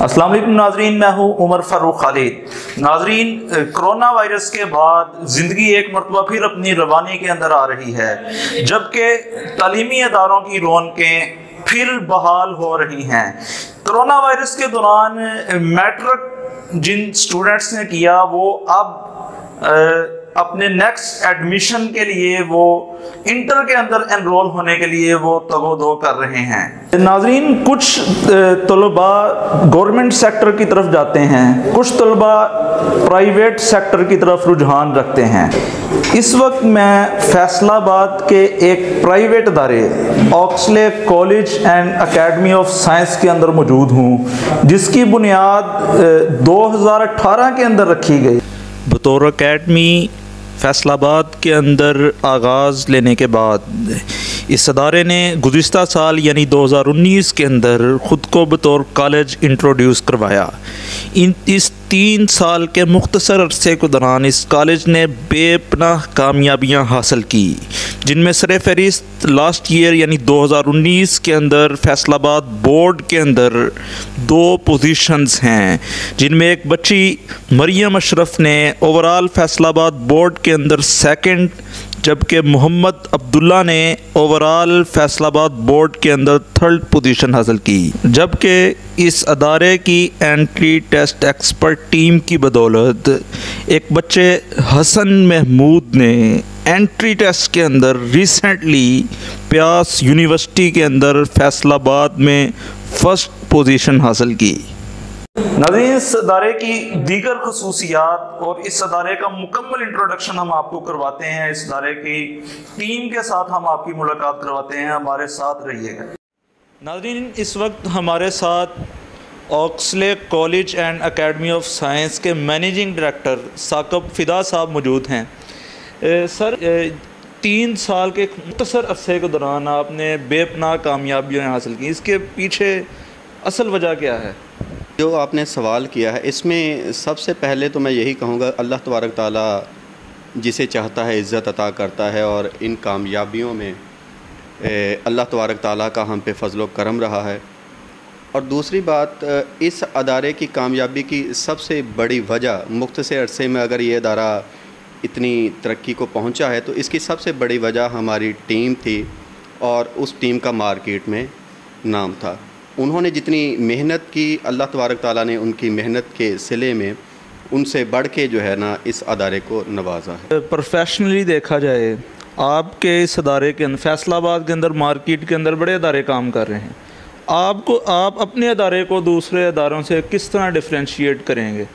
अस्सलाम वालेकुम नाजरीन, मैं हूँ उमर फारूक खालिद। नाजरीन, कोरोना वायरस के बाद ज़िंदगी एक मरतबा फिर अपनी रवानी के अंदर आ रही है, जबकि तालीमी अदारों की रौनकें फिर बहाल हो रही हैं। कोरोना वायरस के दौरान मैट्रिक जिन स्टूडेंट्स ने किया वो अब अपने नेक्स्ट एडमिशन के लिए वो इंटर के अंदर एनरोल होने के लिए वो तगोदो कर रहे हैं। नाजरीन, कुछ तलबा गवर्नमेंट सेक्टर की तरफ जाते हैं, कुछ तलबा प्राइवेट सेक्टर की तरफ रुझान रखते हैं। इस वक्त मैं फैसलाबाद के एक प्राइवेट अदारे Oxley college and academy of science के अंदर मौजूद हूँ, जिसकी बुनियाद 2018 के अंदर रखी गई। बतौर एकेडमी फैसलाबाद के अंदर आगाज़ लेने के बाद इस अदारे ने गुज़िश्ता साल यानी 2019 के अंदर ख़ुद को बतौर कॉलेज इंट्रोड्यूस करवाया। इस 3 साल के मुख्तसर अरसे के दौरान इस कॉलेज ने बेपनाह कामयाबियाँ हासिल की, जिनमें सरफ़हरिस्त लास्ट ईयर यानी 2019 के अंदर फैसलाबाद बोर्ड के अंदर 2 पोजीशंस हैं, जिनमें एक बच्ची मरियम अशरफ ने ओवरऑल फैसलाबाद बोर्ड के अंदर सेकंड, जबकि मोहम्मद अब्दुल्ला ने ओवरऑल फैसलाबाद बोर्ड के अंदर 3rd पोजीशन हासिल की। जबकि इस अदारे की एंट्री टेस्ट एक्सपर्ट टीम की बदौलत एक बच्चे हसन महमूद ने एंट्री टेस्ट के अंदर रिसेंटली प्यास यूनिवर्सिटी के अंदर फैसलाबाद में 1st पोजीशन हासिल की। नाज़रीन, इस अदारे की दीगर खसूसियात और इस अदारे का मुकम्मल इंट्रोडक्शन हम आपको करवाते हैं। इस अदारे की टीम के साथ हम आपकी मुलाकात करवाते हैं, हमारे साथ रहिएगा। नाज़रीन, इस वक्त हमारे साथ Oxley college and academy of science के मैनेजिंग डायरेक्टर साकब फ़िदा साहब मौजूद हैं। सर, 3 साल के मुख्तसर अरसे के दौरान आपने बेपनाह कामयाबियाँ हासिल की, इसके पीछे असल वजह क्या है? जो आपने सवाल किया है, इसमें सबसे पहले तो मैं यही कहूँगा, अल्लाह तबारक ताला जिसे चाहता है इज़्ज़त अता करता है, और इन कामयाबियों में अल्लाह तबारक ताला का हम पे फजल व करम रहा है। और दूसरी बात, इस अदारे की कामयाबी की सबसे बड़ी वजह, मुख्तसर अरसे में अगर ये अदारा इतनी तरक्की को पहुँचा है तो इसकी सबसे बड़ी वजह हमारी टीम थी, और उस टीम का मार्केट में नाम था। उन्होंने जितनी मेहनत की, अल्लाह तबारक ताला ने उनकी मेहनत के सिले में उनसे बढ़ के जो है ना इस अदारे को नवाजा है। प्रोफेशनली देखा जाए, आपके इस अदारे के अंदर फैसलाबाद के अंदर मार्केट के अंदर बड़े अदारे काम कर रहे हैं, आप अपने अदारे को दूसरे अदारों से किस तरह डिफ्रेंशिएट करेंगे?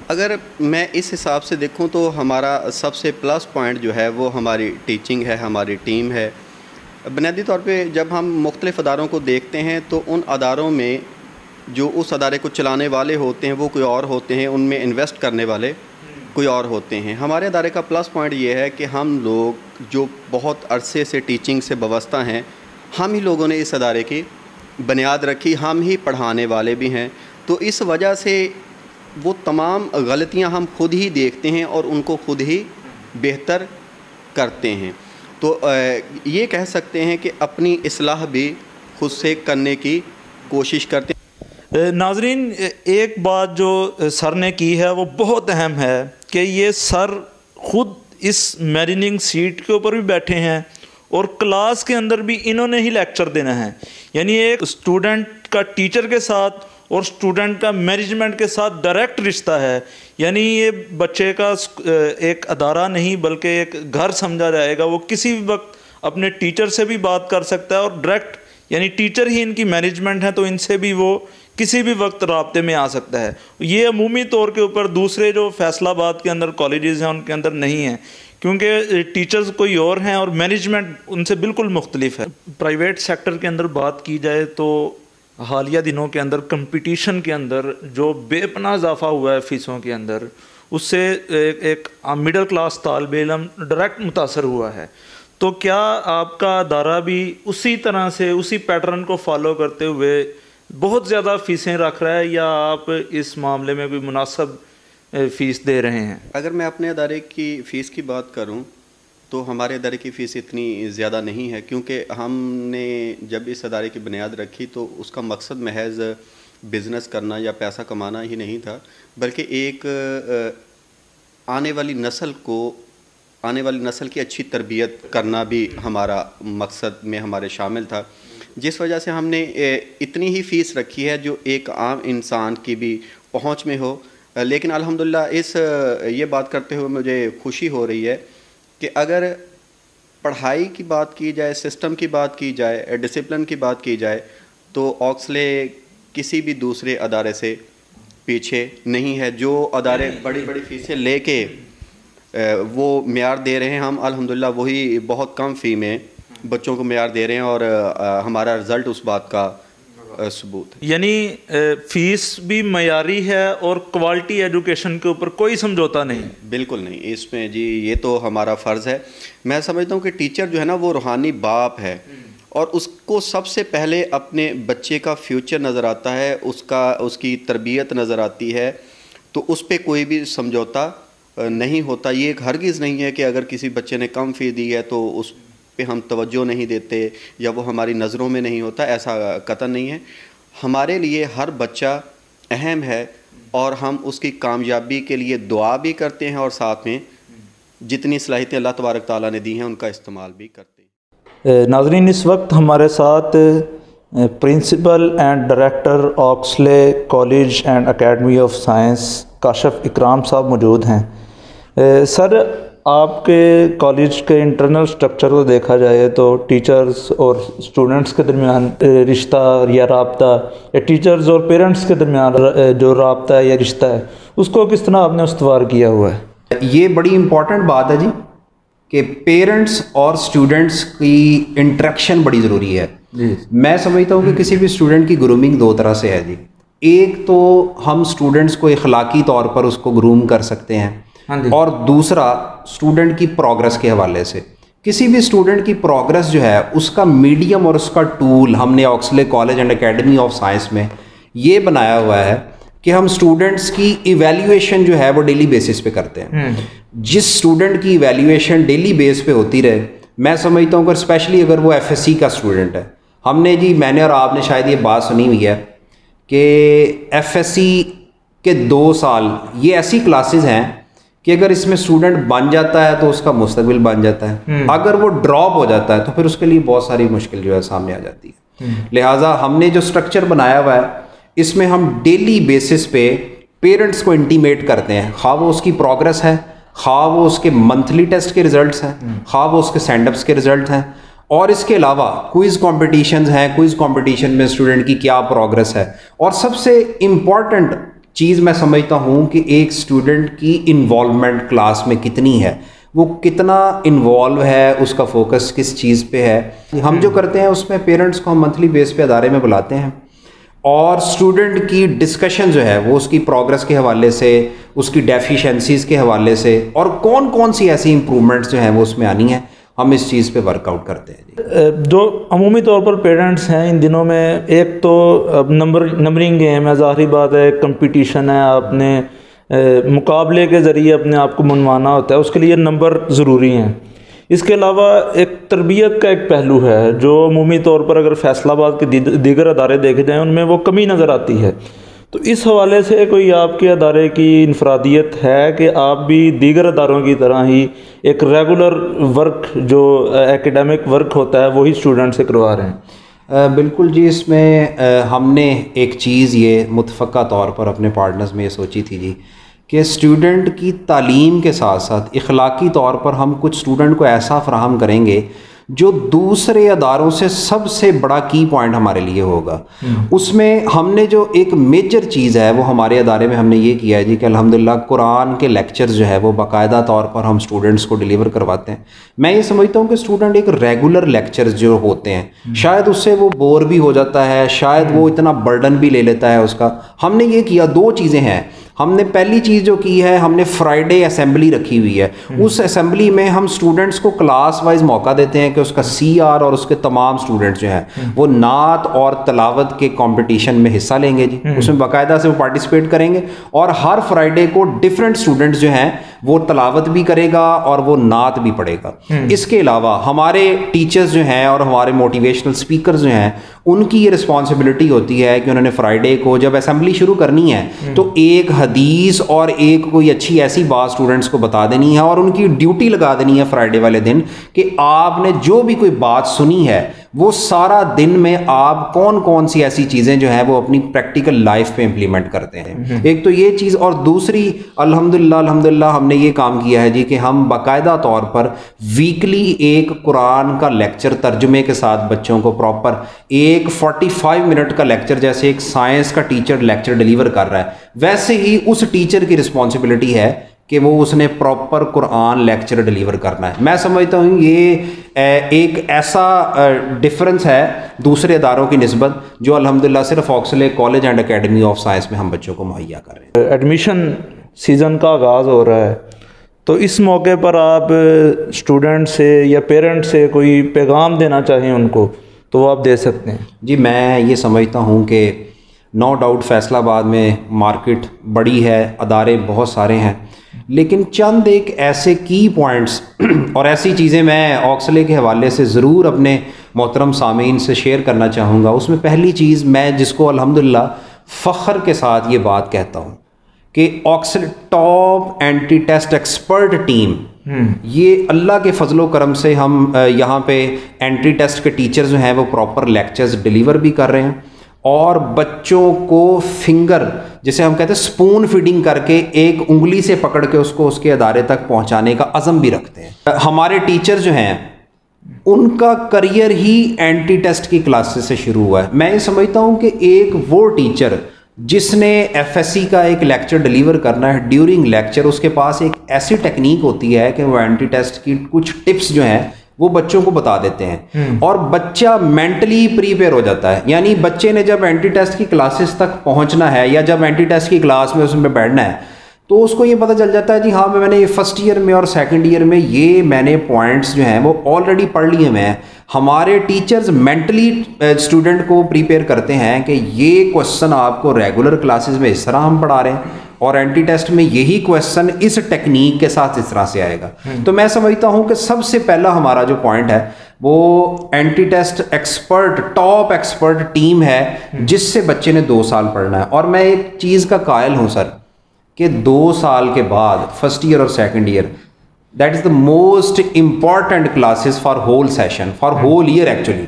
अगर मैं इस हिसाब से देखूं तो हमारा सबसे प्लस पॉइंट जो है वो हमारी टीचिंग है, हमारी टीम है। बुनियादी तौर पे जब हम मुख्तलिफ़ अदारों को देखते हैं तो उन अदारों में जो उस अदारे को चलाने वाले होते हैं वो कोई और होते हैं, उनमें इन्वेस्ट करने वाले कोई और होते हैं। हमारे अदारे का प्लस पॉइंट ये है कि हम लोग जो बहुत अरसे से टीचिंग से वाबस्ता हैं, हम ही लोगों ने इस अदारे की बुनियाद रखी, हम ही पढ़ाने वाले भी हैं। तो इस वजह से वो तमाम गलतियाँ हम खुद ही देखते हैं और उनको खुद ही बेहतर करते हैं। तो ये कह सकते हैं कि अपनी इस्लाह भी खुद से करने की कोशिश करते हैं। नाजरीन, एक बात जो सर ने की है वो बहुत अहम है कि ये सर ख़ुद इस मैनेजिंग सीट के ऊपर भी बैठे हैं और क्लास के अंदर भी इन्होंने ही लेक्चर देना है। यानी एक स्टूडेंट का टीचर के साथ और स्टूडेंट का मैनेजमेंट के साथ डायरेक्ट रिश्ता है। यानी ये बच्चे का एक अदारा नहीं बल्कि एक घर समझा जाएगा। वो किसी भी वक्त अपने टीचर से भी बात कर सकता है और डायरेक्ट, यानी टीचर ही इनकी मैनेजमेंट है तो इनसे भी वो किसी भी वक्त राब्ते में आ सकता है। ये अमूमी तौर के ऊपर दूसरे जो फैसलाबाद के अंदर कॉलेजेस हैं उनके अंदर नहीं है, क्योंकि टीचर्स कोई और हैं और मैनेजमेंट उनसे बिल्कुल मुख्तलिफ है। प्राइवेट सेक्टर के अंदर बात की जाए तो हालिया दिनों के अंदर कंपटीशन के अंदर जो बेपनाह इजाफा हुआ है फ़ीसों के अंदर, उससे एक मिडिल क्लास तालिब इल्म डायरेक्ट मुतासर हुआ है। तो क्या आपका अदारा भी उसी तरह से उसी पैटर्न को फॉलो करते हुए बहुत ज़्यादा फ़ीसें रख रहा है, या आप इस मामले में कोई मुनासिब फ़ीस दे रहे हैं? अगर मैं अपने अदारे की फ़ीस की बात करूं तो हमारे अदारे की फ़ीस इतनी ज़्यादा नहीं है, क्योंकि हमने जब इस अदारे की बुनियाद रखी तो उसका मकसद महज बिज़नेस करना या पैसा कमाना ही नहीं था, बल्कि एक आने वाली नस्ल की अच्छी तरबियत करना भी हमारा मकसद में हमारे शामिल था, जिस वजह से हमने इतनी ही फ़ीस रखी है जो एक आम इंसान की भी पहुंच में हो। लेकिन अल्हम्दुलिल्लाह ये बात करते हुए मुझे खुशी हो रही है कि अगर पढ़ाई की बात की जाए, सिस्टम की बात की जाए, डिसिप्लिन की बात की जाए, तो ऑक्सले किसी भी दूसरे अदारे से पीछे नहीं है। जो अदारे बड़ी बड़ी फ़ीसें लेके वो मेयार दे रहे हैं, हम अल्हम्दुलिल्लाह वही बहुत कम फ़ी में बच्चों को मेयार दे रहे हैं, और हमारा रिज़ल्ट उस बात का सबूत है। यानी फ़ीस भी मयारी है और क्वालिटी एजुकेशन के ऊपर कोई समझौता नहीं। बिल्कुल नहीं, इसमें जी ये तो हमारा फ़र्ज़ है। मैं समझता हूँ कि टीचर जो है ना वो रूहानी बाप है, और उसको सबसे पहले अपने बच्चे का फ्यूचर नज़र आता है, उसकी तरबियत नज़र आती है, तो उस पर कोई भी समझौता नहीं होता। ये एक हरगिज़ नहीं है कि अगर किसी बच्चे ने कम फ़ी दी है तो उस पे हम तवज्जो नहीं देते या वो हमारी नज़रों में नहीं होता, ऐसा कतई नहीं है। हमारे लिए हर बच्चा अहम है, और हम उसकी कामयाबी के लिए दुआ भी करते हैं, और साथ में जितनी सलाहियतें अल्लाह तबारक ताला ने दी हैं उनका इस्तेमाल भी करते हैं। नाज़रीन, इस वक्त हमारे साथ principal and director Oxley college and academy of science Kashif Ikram साहब मौजूद हैं। सर, आपके कॉलेज के इंटरनल स्ट्रक्चर को देखा जाए तो टीचर्स और स्टूडेंट्स के दरमियान रिश्ता या राब्ता, या टीचर्स और पेरेंट्स के दरमियान जो राब्ता है या रिश्ता है, उसको किस तरह आपने उस्तवार किया हुआ है? ये बड़ी इम्पॉर्टेंट बात है जी, कि पेरेंट्स और स्टूडेंट्स की इंटरेक्शन बड़ी ज़रूरी है जी। मैं समझता हूँ कि किसी भी स्टूडेंट की ग्रूमिंग दो तरह से है जी। एक तो हम स्टूडेंट्स को अखलाकी तौर पर उसको ग्रूम कर सकते हैं, और दूसरा स्टूडेंट की प्रोग्रेस के हवाले से। किसी भी स्टूडेंट की प्रोग्रेस जो है उसका मीडियम और उसका टूल हमने Oxley college and academy of science में ये बनाया हुआ है कि हम स्टूडेंट्स की इवैल्यूएशन जो है वो डेली बेसिस पे करते हैं। जिस स्टूडेंट की इवैल्यूएशन डेली बेस पे होती रहे, मैं समझता हूँ कि स्पेशली अगर वो FSC का स्टूडेंट है, हमने जी, मैंने और आपने शायद ये बात सुनी हुई है कि FSC के 2 साल ये ऐसी क्लासेस हैं कि अगर इसमें स्टूडेंट बन जाता है तो उसका मुस्तकबिल बन जाता है, अगर वो ड्रॉप हो जाता है तो फिर उसके लिए बहुत सारी मुश्किल जो है सामने आ जाती है। लिहाजा हमने जो स्ट्रक्चर बनाया हुआ है, इसमें हम डेली बेसिस पे पेरेंट्स को इंटीमेट करते हैं, खा वो उसकी प्रोग्रेस है, खा वो उसके मंथली टेस्ट के रिजल्ट्स हैं, खा वो उसके स्टैंडअप्स के रिजल्ट हैं, और इसके अलावा क्विज़ कॉम्पिटिशन्स हैं, क्विज़ कॉम्पिटिशन में स्टूडेंट की क्या प्रोग्रेस है। और सबसे इम्पॉर्टेंट चीज़ मैं समझता हूँ कि एक स्टूडेंट की इन्वॉल्वमेंट क्लास में कितनी है, वो कितना इन्वॉल्व है, उसका फोकस किस चीज़ पे है। हम जो करते हैं उसमें पेरेंट्स को हम मंथली बेस पे अदारे में बुलाते हैं, और स्टूडेंट की डिस्कशन जो है वो उसकी प्रोग्रेस के हवाले से, उसकी डेफिशिएंसीज़ के हवाले से, और कौन कौन सी ऐसी इम्प्रूवमेंट्स जो हैं वो उसमें आनी है, हम इस चीज़ पे वर्कआउट करते हैं। जो अमूमी तौर पर पेरेंट्स हैं इन दिनों में, एक तो नंबरिंग गेम है, ज़ाहिर बात है, कंपटीशन है, आपने मुकाबले के ज़रिए अपने आप को मनवाना होता है, उसके लिए नंबर ज़रूरी हैं। इसके अलावा एक तरबियत का एक पहलू है जो अमूमी तौर पर अगर फैसलाबाद के दीगर अदारे देखे जाएँ उनमें वो कमी नज़र आती है। तो इस हवाले से कोई आपके अदारे की इनफरादियत है कि आप भी दीगर अदारों की तरह ही एक रेगुलर वर्क जो एकेडमिक वर्क होता है वही स्टूडेंट से करवा रहे हैं? बिल्कुल जी, इसमें हमने एक चीज़ ये मुतफ़क्का तौर पर अपने पार्टनर्स में ये सोची थी जी, कि स्टूडेंट की तालीम के साथ साथ इखलाकी तौर पर हम कुछ स्टूडेंट को ऐसा फ़राहम करेंगे जो दूसरे अदारों से सबसे बड़ा की पॉइंट हमारे लिए होगा। उसमें हमने जो एक मेजर चीज़ है वो हमारे अदारे में हमने ये किया है जी कि अल्हम्दुलिल्लाह कुरान के लेक्चर्स जो है वो बाकायदा तौर पर हम स्टूडेंट्स को डिलीवर करवाते हैं। मैं ये समझता हूँ कि स्टूडेंट एक रेगुलर लेक्चर्स जो होते हैं, शायद उससे वो बोर भी हो जाता है, शायद वो इतना बर्डन भी ले लेता है उसका। हमने ये किया, 2 चीज़ें हैं। हमने पहली चीज़ जो की है, हमने फ्राइडे असेंबली रखी हुई है। उस असेंबली में हम स्टूडेंट्स को क्लास वाइज मौका देते हैं कि उसका CR और उसके तमाम स्टूडेंट्स जो हैं वो नात और तलावत के कंपटीशन में हिस्सा लेंगे जी। उसमें बाकायदा से वो पार्टिसिपेट करेंगे, और हर फ्राइडे को डिफरेंट स्टूडेंट्स जो हैं वो तलावत भी करेगा और वो नात भी पढ़ेगा। इसके अलावा हमारे टीचर्स जो हैं और हमारे मोटिवेशनल स्पीकर्स जो हैं उनकी ये रिस्पॉन्सिबिलिटी होती है कि उन्होंने फ्राइडे को जब असेंबली शुरू करनी है तो एक हदीस और एक कोई अच्छी ऐसी बात स्टूडेंट्स को बता देनी है और उनकी ड्यूटी लगा देनी है फ्राइडे वाले दिन कि आपने जो भी कोई बात सुनी है वो सारा दिन में आप कौन कौन सी ऐसी चीज़ें जो हैं वो अपनी प्रैक्टिकल लाइफ पे इम्प्लीमेंट करते हैं। एक तो ये चीज़, और दूसरी अल्हम्दुलिल्लाह हमने ये काम किया है जी कि हम बाकायदा तौर पर वीकली एक कुरान का लेक्चर तर्जुमे के साथ बच्चों को प्रॉपर एक 45 मिनट का लेक्चर, जैसे एक साइंस का टीचर लेक्चर डिलीवर कर रहा है वैसे ही उस टीचर की रिस्पॉन्सिबिलिटी है कि वो उसने प्रॉपर कुरान लेक्चर डिलीवर करना है। मैं समझता हूँ ये एक ऐसा डिफरेंस है दूसरे इदारों की निस्बत जो अल्हम्दुलिल्लाह सिर्फ Oxley college and academy of science में हम बच्चों को मुहैया कर रहे हैं। एडमिशन सीज़न का आगाज़ हो रहा है, तो इस मौके पर आप स्टूडेंट से या पेरेंट से कोई पैगाम देना चाहें उनको तो वो आप दे सकते हैं। जी, मैं ये समझता हूँ कि नो डाउट फैसलाबाद में मार्केट बड़ी है, अदारे बहुत सारे हैं, लेकिन चंद एक ऐसे की पॉइंट्स और ऐसी चीज़ें मैं ऑक्सले के हवाले से ज़रूर अपने मोहतरम सामीन से शेयर करना चाहूँगा। उसमें पहली चीज़ मैं जिसको अल्हम्दुलिल्लाह फ़ख्र के साथ ये बात कहता हूँ कि Oxley top entry test expert team, ये अल्लाह के फजलो करम से हम यहाँ पे एंट्री टेस्ट के टीचर्स जो हैं वो प्रॉपर लेक्चर्स डिलीवर भी कर रहे हैं और बच्चों को फिंगर, जिसे हम कहते हैं स्पून फीडिंग करके एक उंगली से पकड़ के उसको उसके अदारे तक पहुंचाने का अज़म भी रखते हैं। हमारे टीचर जो हैं उनका करियर ही एंटी टेस्ट की क्लासेस से शुरू हुआ है। मैं ये समझता हूँ कि एक वो टीचर जिसने एफएससी का एक लेक्चर डिलीवर करना है, ड्यूरिंग लेक्चर उसके पास एक ऐसी टेक्निक होती है कि वो एंटी टेस्ट की कुछ टिप्स जो हैं वो बच्चों को बता देते हैं और बच्चा मेंटली प्रीपेयर हो जाता है। यानी बच्चे ने जब एंटी टेस्ट की क्लासेस तक पहुंचना है या जब एंटी टेस्ट की क्लास में उसमें बैठना है तो उसको ये पता चल जाता है जी हाँ मैंने ये फर्स्ट ईयर में और सेकंड ईयर में ये मैंने पॉइंट्स जो हैं वो ऑलरेडी पढ़ लिए हैं। हमारे टीचर्स मेंटली स्टूडेंट को प्रिपेयर करते हैं कि ये क्वेश्चन आपको रेगुलर क्लासेस में इस तरह हम पढ़ा रहे हैं और एंटी टेस्ट में यही क्वेश्चन इस टेक्निक के साथ इस तरह से आएगा। तो मैं समझता हूँ कि सबसे पहला हमारा जो पॉइंट है वो entry test expert, top expert team है जिससे बच्चे ने 2 साल पढ़ना है। और मैं एक चीज़ का कायल हूँ सर कि 2 साल के बाद फर्स्ट ईयर और second year that is the most important classes for whole session, for whole year actually.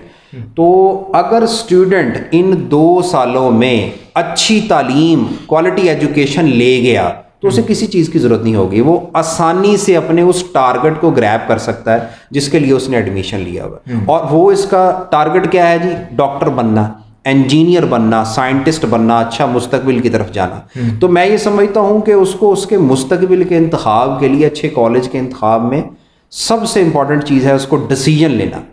तो अगर स्टूडेंट इन 2 सालों में अच्छी तालीम, क्वालिटी एजुकेशन ले गया तो उसे किसी चीज़ की ज़रूरत नहीं होगी, वो आसानी से अपने उस टारगेट को ग्रैब कर सकता है जिसके लिए उसने एडमिशन लिया हुआ। और वो इसका टारगेट क्या है जी? डॉक्टर बनना, इंजीनियर बनना, साइंटिस्ट बनना, अच्छा मुस्तकबिल की तरफ जाना। तो मैं ये समझता हूँ कि उसको उसके मुस्तकबिल के इंतखाब के लिए, अच्छे कॉलेज के इंतखाब में सबसे इंपॉर्टेंट चीज़ है उसको डिसीजन लेना।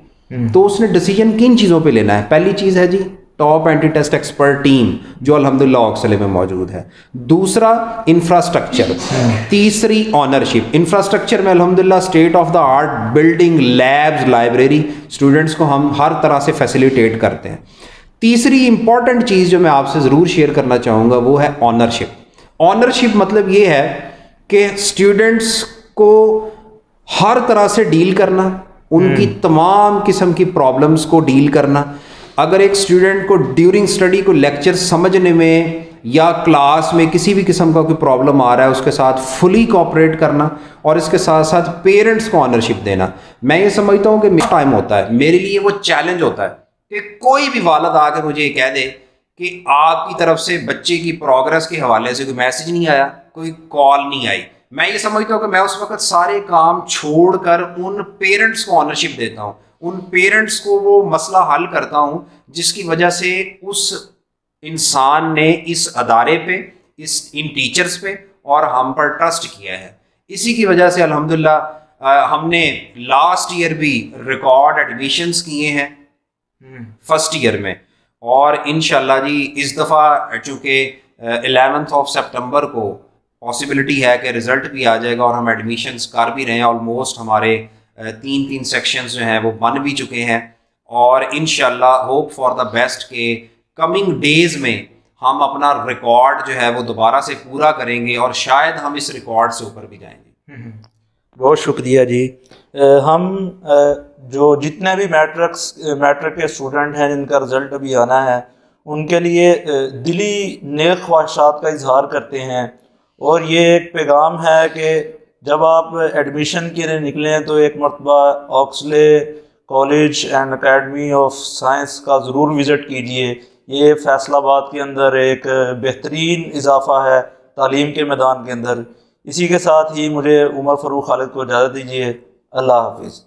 तो उसने डिसीजन किन चीज़ों पे लेना है? पहली चीज़ है जी top entry test expert team जो अल्हम्दुलिल्लाह ऑक्सले में मौजूद है। दूसरा इंफ्रास्ट्रक्चर, तीसरी ऑनरशिप। इंफ्रास्ट्रक्चर में अल्हम्दुलिल्लाह state of the art building, labs, library students को हम हर तरह से फैसिलिटेट करते हैं। तीसरी इंपॉर्टेंट चीज़ जो मैं आपसे ज़रूर शेयर करना चाहूँगा वो है ऑनरशिप। ऑनरशिप मतलब ये है कि स्टूडेंट्स को हर तरह से डील करना, उनकी तमाम किस्म की प्रॉब्लम्स को डील करना। अगर एक स्टूडेंट को ड्यूरिंग स्टडी को लेक्चर समझने में या क्लास में किसी भी किस्म का कोई प्रॉब्लम आ रहा है उसके साथ फुली कोऑपरेट करना और इसके साथ साथ पेरेंट्स को ऑनरशिप देना। मैं ये समझता हूँ कि मेरा टाइम होता है, मेरे लिए वो चैलेंज होता है कि कोई भी वालिद आकर मुझे ये कह दे कि आपकी तरफ से बच्चे की प्रोग्रेस के हवाले से कोई मैसेज नहीं आया, कोई कॉल नहीं आई। मैं ये समझता हूँ कि मैं उस वक्त सारे काम छोड़कर उन पेरेंट्स को ऑनरशिप देता हूँ, उन पेरेंट्स को वो मसला हल करता हूँ जिसकी वजह से उस इंसान ने इस अदारे पे, इन टीचर्स पे और हम पर ट्रस्ट किया है। इसी की वजह से अल्हम्दुलिल्लाह हमने लास्ट ईयर भी रिकॉर्ड एडमिशन्स किए हैं फर्स्ट ईयर में और इंशाल्लाह जी इस दफ़ा चूँकि 11 सितंबर को पॉसिबिलिटी है कि रिज़ल्ट भी आ जाएगा और हम एडमिशन्स कर भी रहे हैं। ऑलमोस्ट हमारे 3 सेक्शंस जो हैं वो बन भी चुके हैं और इंशाल्लाह होप फॉर द बेस्ट के कमिंग डेज़ में हम अपना रिकॉर्ड जो है वो दोबारा से पूरा करेंगे और शायद हम इस रिकॉर्ड से ऊपर भी जाएंगे। बहुत शुक्रिया जी। हम जो जितने भी मैट्रिक के स्टूडेंट हैं जिनका रिज़ल्ट अभी आना है, उनके लिए दिली नेक ख्वाहिशात का इजहार करते हैं। और ये एक पैगाम है कि जब आप एडमिशन के लिए निकलें तो एक मरतबा Oxley college and academy of science का ज़रूर विज़िट कीजिए। ये फैसलाबाद के अंदर एक बेहतरीन इजाफ़ा है तालीम के मैदान के अंदर। इसी के साथ ही मुझे उमर फ़ारूक खालिद को इजाज़त दीजिए। अल्लाह हाफिज़।